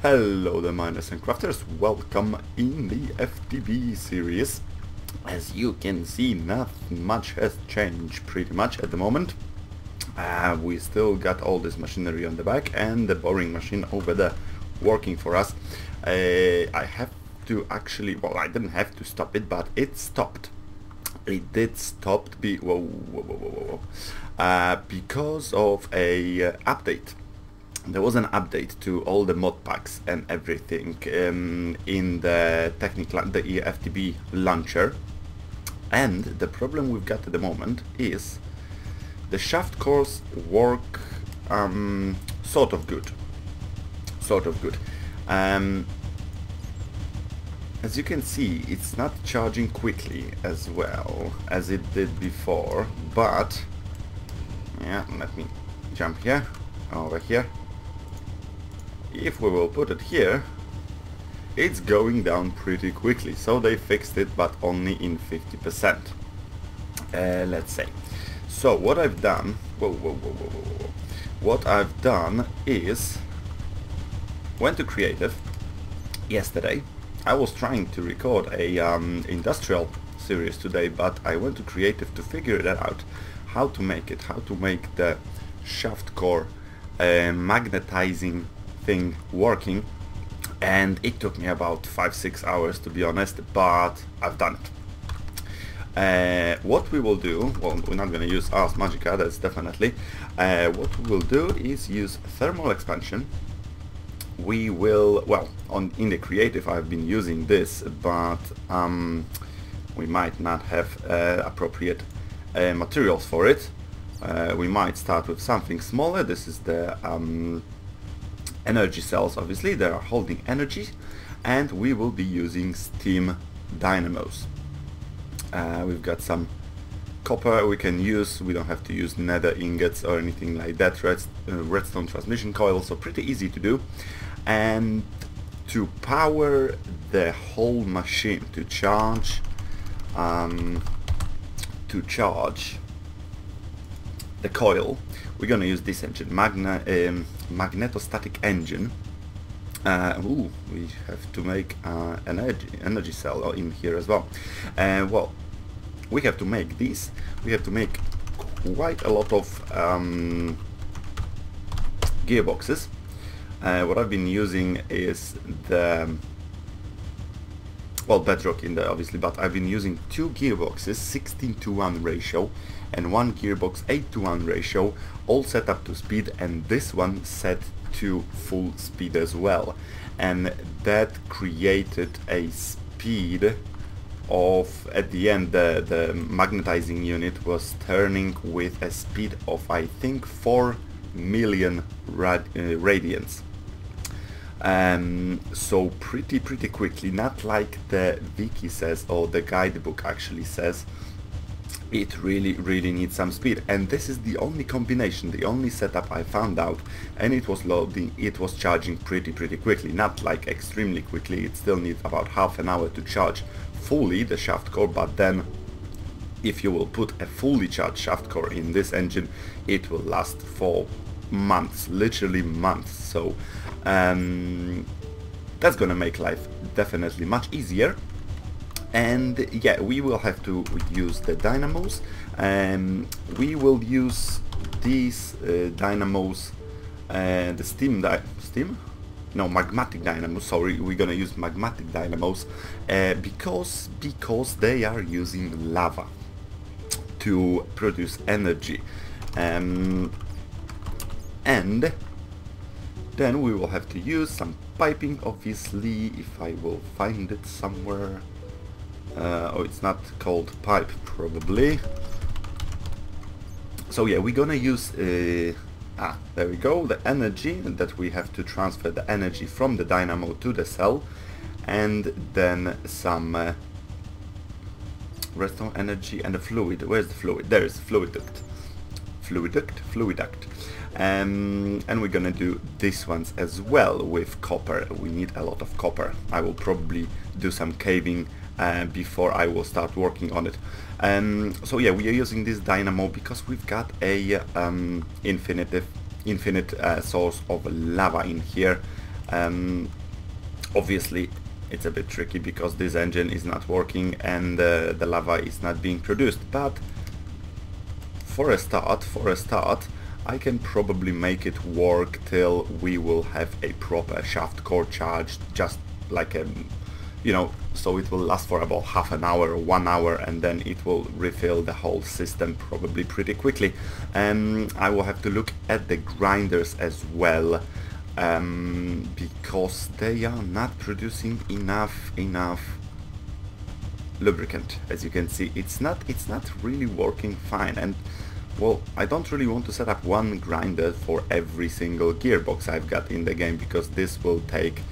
Hello there miners and crafters, welcome in the FTB series. As you can see, not much has changed pretty much at the moment. We still got all this machinery on the back and the boring machine over there working for us. I have to actually, well, I didn't have to stop it, but it stopped. It did stop because of a update. There was an update to all the mod packs and everything in the FTB launcher, and the problem we've got at the moment is the shaft cores work sort of good. As you can see, it's not charging quickly as well as it did before, but yeah, let me jump here, over here. If we will put it here, it's going down pretty quickly. So they fixed it, but only in 50%. Let's say. So what I've done, what I've done is went to creative yesterday. I was trying to record a industrial series today, but I went to creative to figure that out, how to make the shaft core magnetizing thing working, and it took me about 5-6 hours to be honest, but I've done it. What we will do, well, we're not going to use Ars Magica, that's definitely. What we will do is use thermal expansion. We will, well, in the creative I've been using this, but we might not have appropriate materials for it. We might start with something smaller. This is the energy cells, obviously they are holding energy, and we will be using steam dynamos. We've got some copper we can use. We don't have to use nether ingots or anything like that. Redstone transmission coil, so pretty easy to do. And to power the whole machine, to charge the coil, we're gonna use this engine, magnetostatic engine. We have to make energy cell in here as well. Well, we have to make this. We have to make quite a lot of gearboxes. What I've been using is the, well, bedrock in there obviously, but I've been using 2 gearboxes 16:1 ratio and 1 gearbox 8:1 ratio, all set up to speed, and this one set to full speed as well, and that created a speed of, at the end the magnetizing unit was turning with a speed of I think 4 million radians. So pretty quickly, not like the wiki says or the guidebook actually says. It really needs some speed, and this is the only combination, the only setup I found out, and it was loading, it was charging pretty quickly, not like extremely quickly. It still needs about half an hour to charge fully the shaft core, but then if you will put a fully charged shaft core in this engine, it will last for months, literally months. So that's gonna make life definitely much easier. And yeah, we will have to use the dynamos. We will use these dynamos, the magmatic dynamos. Sorry, we're gonna use magmatic dynamos because they are using lava to produce energy, and then we will have to use some piping, obviously, if I will find it somewhere. Oh, it's not called pipe, probably. So yeah, we're gonna use there we go, the energy, that we have to transfer the energy from the dynamo to the cell, and then some redstone energy and the fluid. Where's the fluid? There is fluid duct. And we're gonna do these ones as well with copper. We need a lot of copper. I will probably do some caving before I will start working on it. So yeah, we are using this dynamo because we've got a infinite source of lava in here. Obviously it's a bit tricky because this engine is not working and the lava is not being produced, but for a start I can probably make it work till we will have a proper shaft core charge, just like a, you know, so it will last for about half an hour or 1 hour, and then it will refill the whole system probably pretty quickly. I will have to look at the grinders as well, because they are not producing enough lubricant. As you can see, it's not really working fine. And well, I don't really want to set up one grinder for every single gearbox I've got in the game, because this will take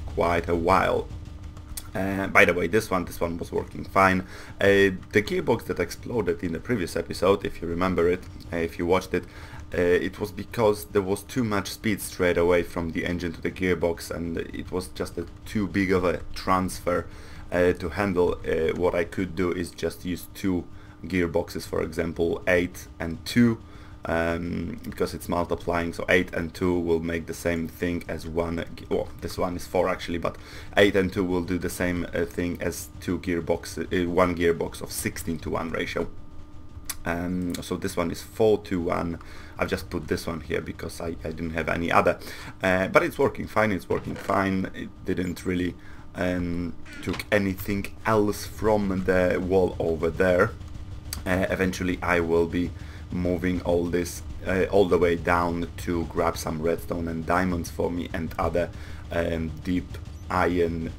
quite a while. By the way, this one was working fine. The gearbox that exploded in the previous episode, if you remember it, if you watched it, it was because there was too much speed straight away from the engine to the gearbox, and it was just too big of a transfer to handle. What I could do is just use two gearboxes, for example 8 and 2, because it's multiplying, so 8 and 2 will make the same thing as one. Well, this one is 4 actually, but 8 and 2 will do the same thing as two gearboxes, one gearbox of 16:1 ratio. So this one is 4:1. I've just put this one here because I didn't have any other, but it's working fine. It didn't really took anything else from the wall over there. Eventually I will be moving all this all the way down to grab some redstone and diamonds for me and other deep iron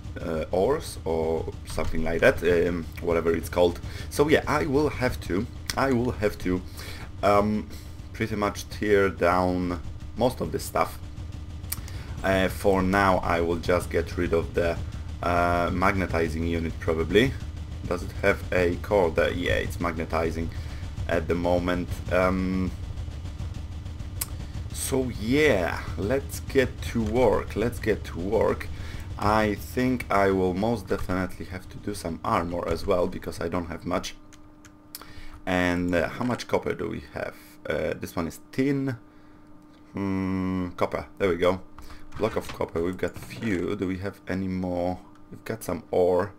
ores or something like that, whatever it's called. So yeah, I will have to pretty much tear down most of this stuff. For now I will just get rid of the magnetizing unit probably. Does it have a core there? Yeah, it's magnetizing at the moment. So yeah, let's get to work. I think I will most definitely have to do some armor as well, because I don't have much. And how much copper do we have? This one is tin. Copper, there we go. Block of copper, we've got few. Do we have any more? We've got some ore.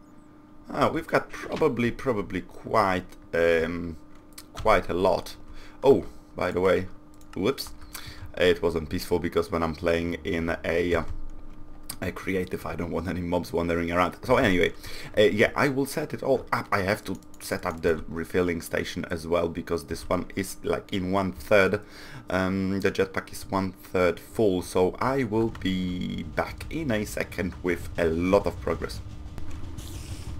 We've got probably quite a lot. Oh, by the way, whoops, it wasn't peaceful, because when I'm playing in a creative, I don't want any mobs wandering around. So anyway, yeah, I will set it all up. I have to set up the refilling station as well, because this one is like in 1/3. The jetpack is 1/3 full, so I will be back in a second with a lot of progress.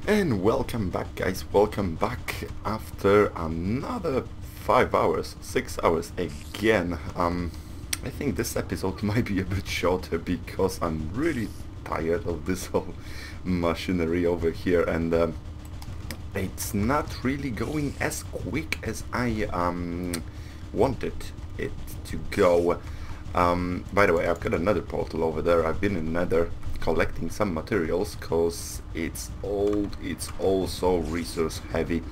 And welcome back, guys, welcome back after another 5 hours, 6 hours again. I think this episode might be a bit shorter because I'm really tired of this whole machinery over here, and it's not really going as quick as I wanted it to go. By the way, I've got another portal over there. I've been in Nether collecting some materials because it's old, it's also resource heavy.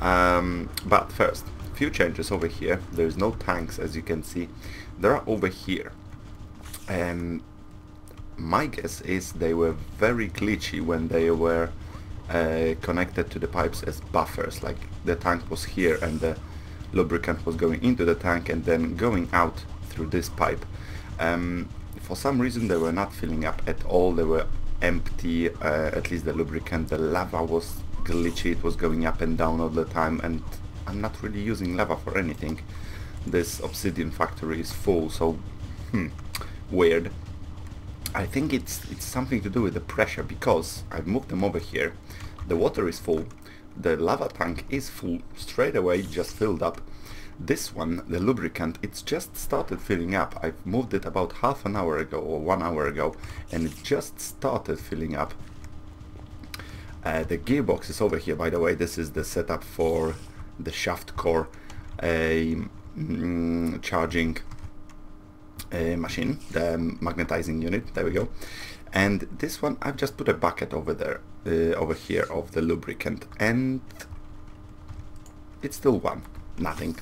But first, few changes over here. There's no tanks, as you can see. They are over here, and my guess is they were very glitchy when they were connected to the pipes as buffers. Like the tank was here and the lubricant was going into the tank and then going out through this pipe. For some reason they were not filling up at all. They were empty, at least the lubricant. The lava was glitchy, it was going up and down all the time, and I'm not really using lava for anything. This obsidian factory is full, so weird. I think it's something to do with the pressure, because I've moved them over here. The water is full, the lava tank is full, straight away just filled up. This one, the lubricant, it's just started filling up. I've moved it about half an hour ago or 1 hour ago, and it just started filling up. The gearbox is over here, by the way. This is the setup for the shaft core charging machine, the magnetizing unit. There we go. And this one, I've just put a bucket over there, over here, of the lubricant, and it's still nothing.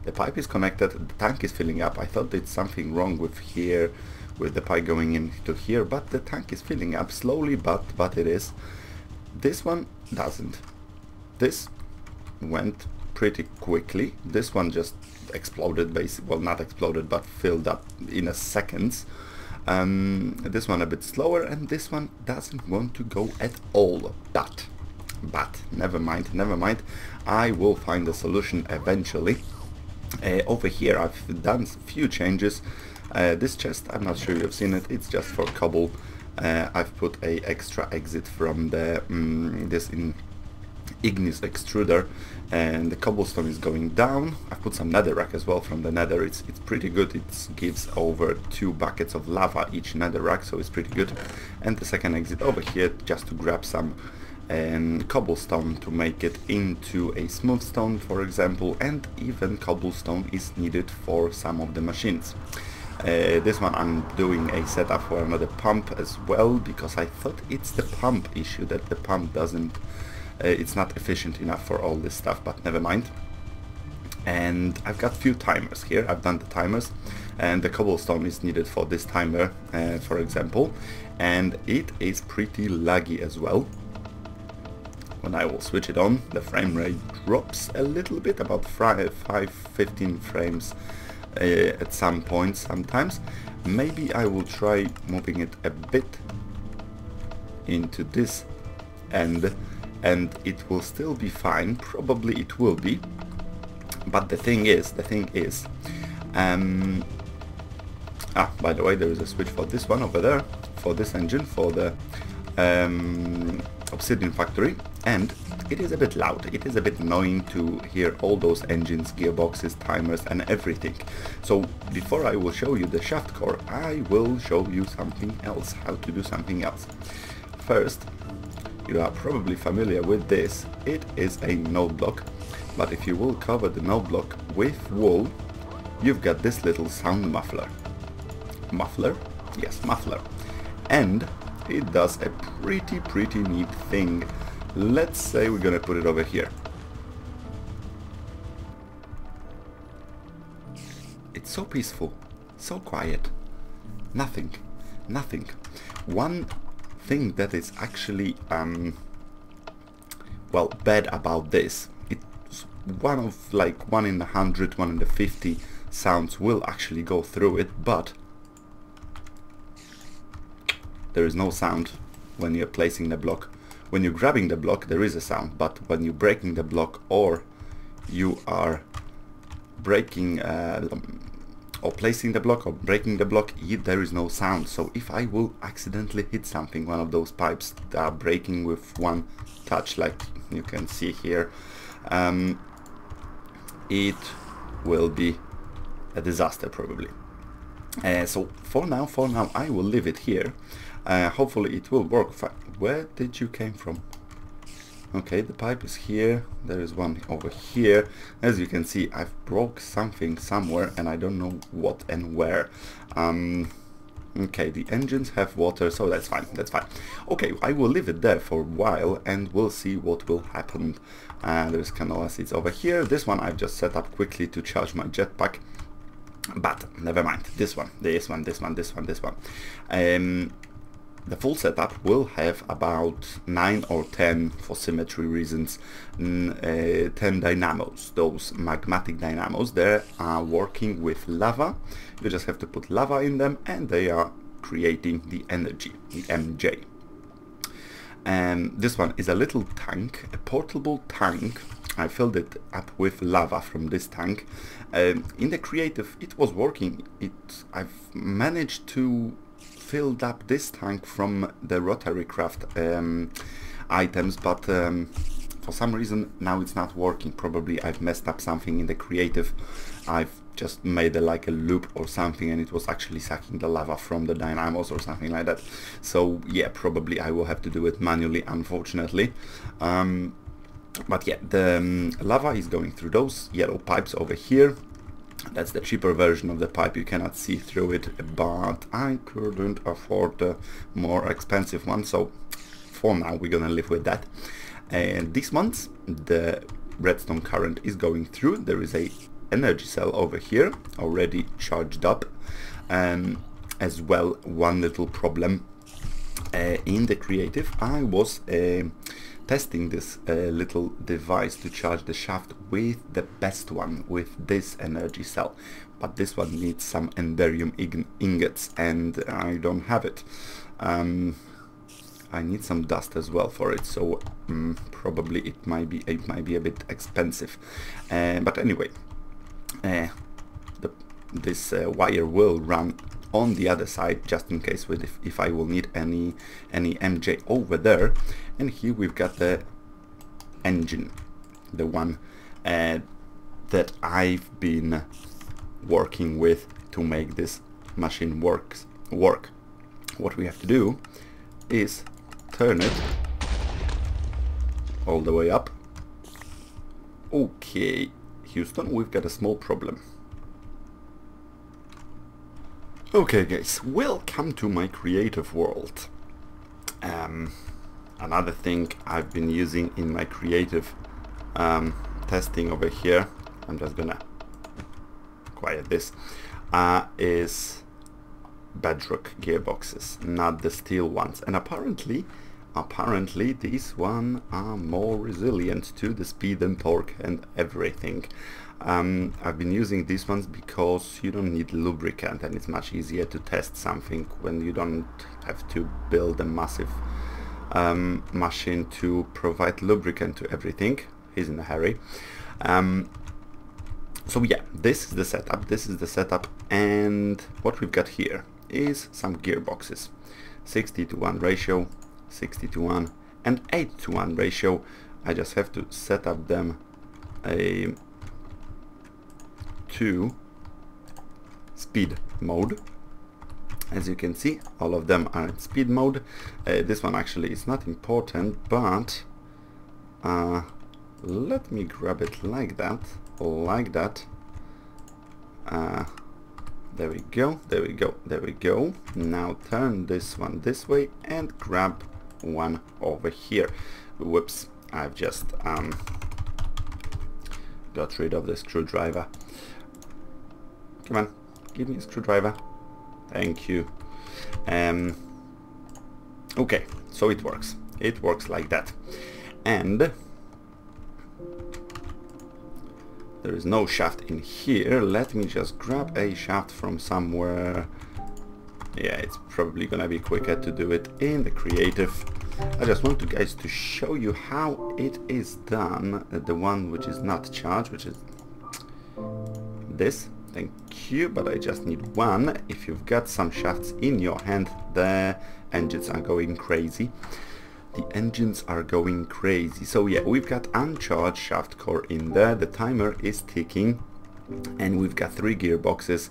The pipe is connected, the tank is filling up. I thought there's something wrong with here with the pipe going into here, but the tank is filling up slowly, but it is. This one doesn't. This went pretty quickly. This one just exploded, basically. Well, not exploded, but filled up in a seconds. This one a bit slower, and this one doesn't want to go at all. But never mind. I will find a solution eventually. Over here I've done a few changes. This chest, I'm not sure you've seen it, it's just for cobble. I've put a extra exit from the this ignis extruder, and the cobblestone is going down. I've put some netherrack as well from the nether. It's pretty good. It gives over 2 buckets of lava each netherrack, so it's pretty good. And the second exit over here just to grab some cobblestone to make it into a smooth stone, for example, and even cobblestone is needed for some of the machines. This one I'm doing a setup for another pump as well, because I thought it's the pump issue, that the pump doesn't it's not efficient enough for all this stuff, but never mind. And I've got few timers here. I've done the timers, and the cobblestone is needed for this timer, for example, and it is pretty laggy as well. When I will switch it on, the frame rate drops a little bit, about 15 frames at some point sometimes. Maybe I will try moving it a bit into this end, and it will still be fine. Probably it will be, but the thing is, by the way, there is a switch for this one over there, for this engine, for the obsidian factory, and it is a bit loud. It is a bit annoying to hear all those engines, gearboxes, timers and everything. So before I will show you the shaft core, I will show you something else, how to do something else. First, you are probably familiar with this. It is a node block, but if you will cover the node block with wool, you've got this little sound muffler. Muffler? Yes, muffler. And it does a pretty neat thing. Let's say we're gonna put it over here. It's so peaceful, so quiet. Nothing. One thing that is actually well, bad about this, it's one of like 1 in 100, 1 in 50 sounds will actually go through it, but there is no sound when you're placing the block. When you're grabbing the block, there is a sound, but when you're breaking the block, or you are breaking or placing the block or breaking the block, there is no sound. So if I will accidentally hit something, one of those pipes that are breaking with one touch, like you can see here, it will be a disaster probably. So for now I will leave it here. Hopefully it will work fine. Where did you came from? Okay, the pipe is here. There is one over here. As you can see, I've broke something somewhere, and I don't know what and where. Okay, the engines have water, so that's fine. Okay, I will leave it there for a while, and we'll see what will happen. There's canola seeds over here. This one I've just set up quickly to charge my jetpack. But never mind. This one. The full setup will have about 9 or 10, for symmetry reasons, 10 dynamos. Those magmatic dynamos, they are working with lava. You just have to put lava in them, and they are creating the energy, the MJ. This one is a little tank, a portable tank. I filled it up with lava from this tank. In the creative, it was working. I've managed to filled up this tank from the rotary craft items, but for some reason now it's not working. Probably I've messed up something in the creative. I've just made like a loop or something, and it was actually sucking the lava from the dynamos or something like that. So yeah, probably I will have to do it manually, unfortunately. But yeah, the lava is going through those yellow pipes over here. That's the cheaper version of the pipe. You cannot see through it, but I couldn't afford the more expensive one, so for now we're gonna live with that. And these ones, the redstone current is going through. There is a energy cell over here already charged up, and as well one little problem. In the creative, I was testing this little device to charge the shaft with the best one, with this energy cell, but this one needs some enderium ingots and I don't have it. I need some dust as well for it, so probably it might be a bit expensive, but anyway, this wire will run on the other side just in case if I will need any MJ over there. And here we've got the engine, the one that I've been working with to make this machine work. What we have to do is turn it all the way up. Okay, Houston, we've got a small problem. Okay guys, welcome to my creative world. Another thing I've been using in my creative testing over here, I'm just gonna quiet this, is bedrock gearboxes, not the steel ones. And apparently these ones are more resilient to the speed and torque and everything. I've been using these ones because you don't need lubricant and it's much easier to test something when you don't have to build a massive machine to provide lubricant to everything. He's in a hurry. So yeah, this is the setup, and what we've got here is some gearboxes, 60:1 ratio, 60:1 and 8:1 ratio. I just have to set up them to speed mode. As you can see, all of them are in speed mode. This one actually is not important, but let me grab it like that. There we go. Now turn this one this way and grab one over here. Whoops, I've just got rid of the screwdriver. Come on, give me a screwdriver. Thank you. Okay, so it works like that, and there is no shaft in here. Let me just grab a shaft from somewhere. Yeah, it's probably gonna be quicker to do it in the creative. I just want you guys to show you how it is done. The one which is not charged, which is this. Thank you, but I just need one. If you've got some shafts in your hand, the engines are going crazy. So yeah, we've got uncharged shaft core in there, the timer is ticking, and we've got 3 gearboxes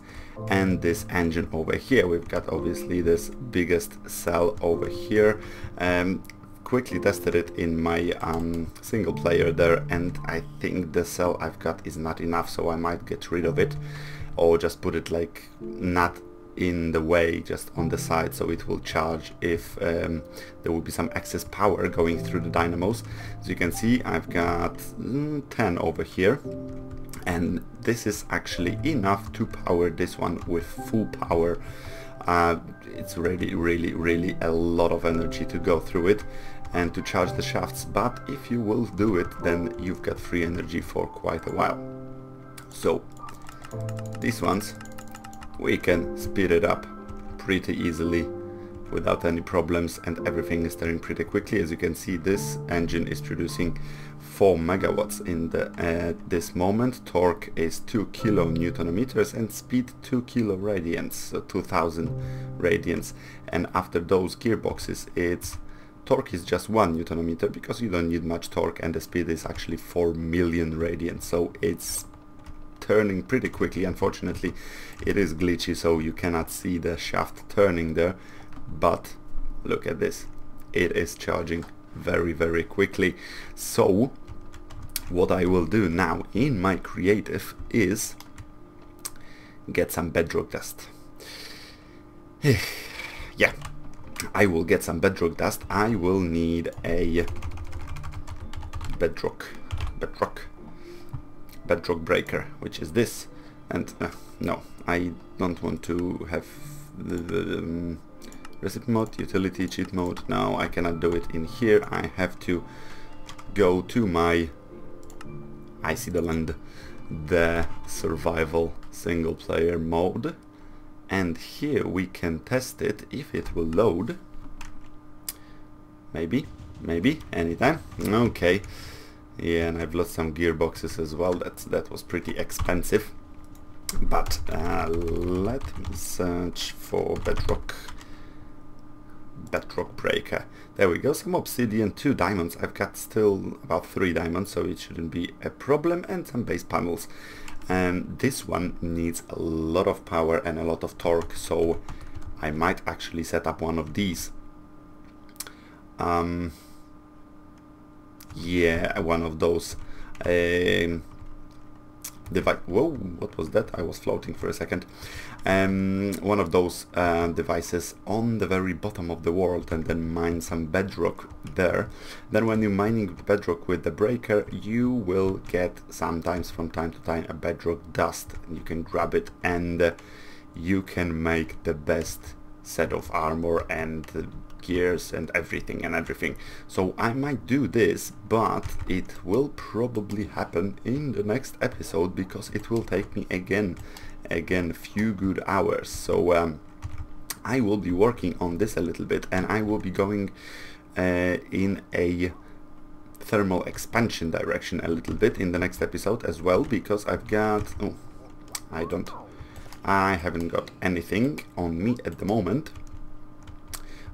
and this engine over here. We've got obviously this biggest cell over here. Quickly tested it in my single player there, and I think the cell I've got is not enough, so I might get rid of it or just put it like not in the way, just on the side, so it will charge if there will be some excess power going through the dynamos. As you can see, I've got 10 over here, and this is actually enough to power this one with full power. It's really a lot of energy to go through it and to charge the shafts, but if you will do it, then you've got free energy for quite a while. So these ones, we can speed it up pretty easily without any problems, and everything is turning pretty quickly. As you can see, this engine is producing 4 megawatts in this moment. Torque is 2 kilonewton meters and speed 2 kilo radians, so 2000 radians. And after those gearboxes, its torque is just 1 newton meter because you don't need much torque, and the speed is actually 4 million radians, so it's turning pretty quickly. Unfortunately, it is glitchy, so you cannot see the shaft turning there, but look at this, it is charging very quickly. So what I will do now in my creative is get some bedrock dust. Yeah, I will get some bedrock dust. I will need a bedrock breaker, which is this. And no, I don't want to have recipe mode, utility, cheat mode. No, I cannot do it in here. I have to go to my I see the land, the survival single player mode, and here we can test it if it will load. Maybe anytime. Okay, yeah, and I've lost some gearboxes as well. That was pretty expensive. But let me search for bedrock breaker. There we go, some obsidian, 2 diamonds. I've got still about 3 diamonds, so it shouldn't be a problem, and some base panels. And this one needs a lot of power and a lot of torque, so I might actually set up one of these. Yeah, one of those whoa, what was that? I was floating for a second. One of those devices on the very bottom of the world, and then mine some bedrock there. Then when you're mining bedrock with the breaker, you will get sometimes from time to time a bedrock dust. You can grab it and you can make the best set of armor and gears and everything. So I might do this, but it will probably happen in the next episode, because it will take me again a few good hours. So I will be working on this a little bit, and I will be going in a thermal expansion direction a little bit in the next episode as well, because I've got I haven't got anything on me at the moment.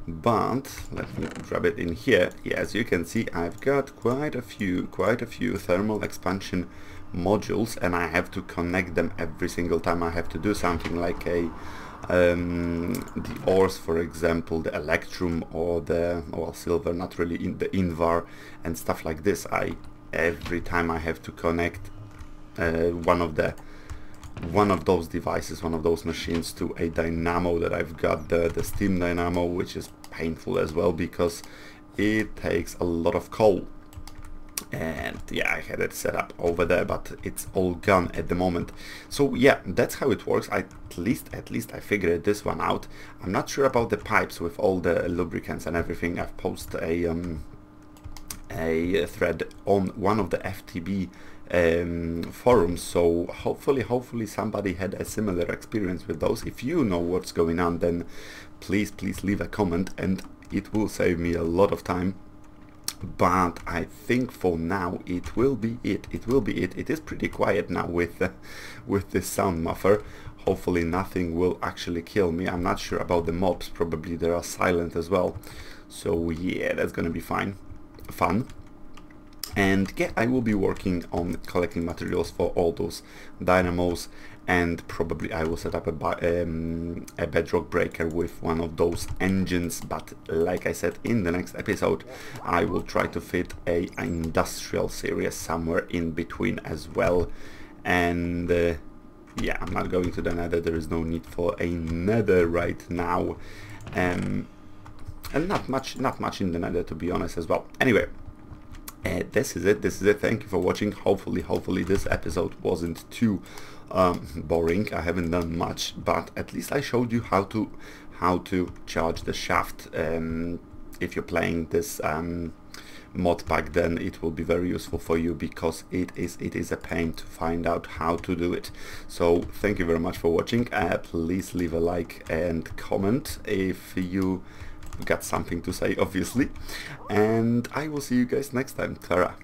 But let me grab it in here. Yeah, as you can see, I've got quite a few thermal expansion modules, and I have to connect them every single time I have to do something, like the ores, for example, the electrum, or the silver, not really, in the invar and stuff like this. Every time I have to connect one of those devices, one of those machines, to a dynamo that I've got, the steam dynamo, which is painful as well because it takes a lot of coal. And yeah, I had it set up over there, but it's all gone at the moment. So yeah, that's how it works. At least I figured this one out. I'm not sure about the pipes with all the lubricants and everything. I've posted a thread on one of the FTB forums, so hopefully somebody had a similar experience with those. If you know what's going on, then please leave a comment, and it will save me a lot of time. But I think for now it will be it. It is pretty quiet now with this sound muffler. Hopefully nothing will actually kill me. I'm not sure about the mobs, probably they are silent as well. So yeah, that's gonna be fun. And yeah, I will be working on collecting materials for all those dynamos, and probably I will set up a bedrock breaker with one of those engines. But like I said, in the next episode I will try to fit an industrial series somewhere in between as well. And yeah, I'm not going to the nether. There is no need for a nether right now, and not much in the nether, to be honest, as well. Anyway, this is it. Thank you for watching. Hopefully this episode wasn't too boring. I haven't done much, but at least I showed you how to charge the shaft. If you're playing this mod pack, then it will be very useful for you, because it is a pain to find out how to do it. So thank you very much for watching. Please leave a like and comment if you got something to say, obviously, and I will see you guys next time. Clara.